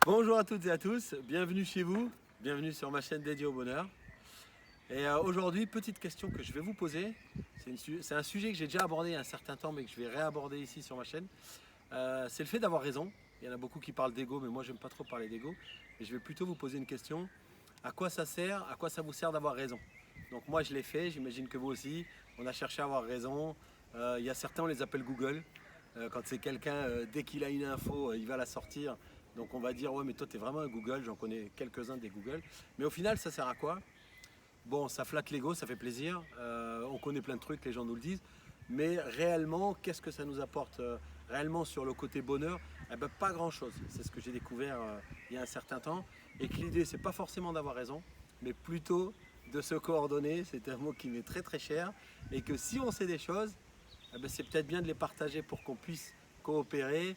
Bonjour à toutes et à tous, bienvenue chez vous, bienvenue sur ma chaîne dédiée au bonheur. Et aujourd'hui, petite question que je vais vous poser, c'est un sujet que j'ai déjà abordé il y a un certain temps mais que je vais réaborder ici sur ma chaîne. C'est le fait d'avoir raison. Il y en a beaucoup qui parlent d'ego, mais moi j'aime pas trop parler d'ego. Et je vais plutôt vous poser une question, à quoi ça sert, à quoi ça vous sert d'avoir raison? Donc moi je l'ai fait, j'imagine que vous aussi, on a cherché à avoir raison. Il y a certains, on les appelle Google. Quand c'est quelqu'un, dès qu'il a une info, il va la sortir. Donc on va dire, ouais mais toi tu es vraiment un Google, j'en connais quelques-uns des Google. Mais au final ça sert à quoi? Bon, ça flatte l'ego, ça fait plaisir. On connaît plein de trucs, les gens nous le disent. Mais réellement, qu'est-ce que ça nous apporte réellement sur le côté bonheur? Eh ben, pas grand-chose. C'est ce que j'ai découvert il y a un certain temps. Et que l'idée, c'est pas forcément d'avoir raison, mais plutôt de se coordonner. C'est un mot qui m'est très très cher. Et que si on sait des choses, eh ben, c'est peut-être bien de les partager pour qu'on puisse coopérer,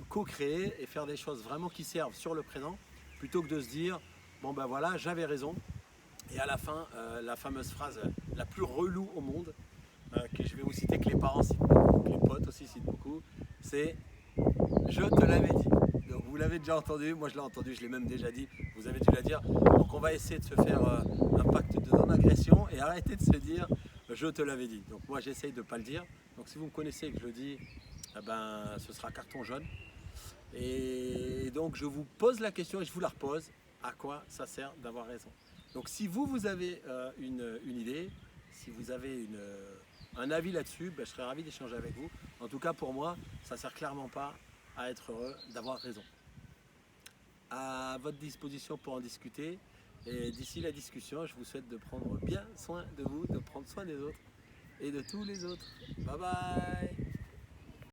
co-créer et faire des choses vraiment qui servent sur le présent, plutôt que de se dire, bon ben voilà, j'avais raison. Et à la fin, la fameuse phrase la plus relou au monde, que je vais vous citer, que les parents citent beaucoup, que les potes aussi citent beaucoup, c'est «Je te l'avais dit». Donc vous l'avez déjà entendu, moi je l'ai entendu, je l'ai même déjà dit, vous avez dû la dire. Donc on va essayer de se faire un pacte de non-agression et arrêter de se dire «Je te l'avais dit». Donc moi j'essaye de ne pas le dire. Donc si vous me connaissez et que je le dis, eh ben, ce sera carton jaune. Et donc je vous pose la question et je vous la repose, à quoi ça sert d'avoir raison? Donc si vous avez une idée, si vous avez un avis là-dessus, ben, je serais ravi d'échanger avec vous. En tout cas pour moi, ça ne sert clairement pas à être heureux d'avoir raison. À votre disposition pour en discuter. Et d'ici la discussion, je vous souhaite de prendre bien soin de vous, de prendre soin des autres et de tous les autres. Bye bye!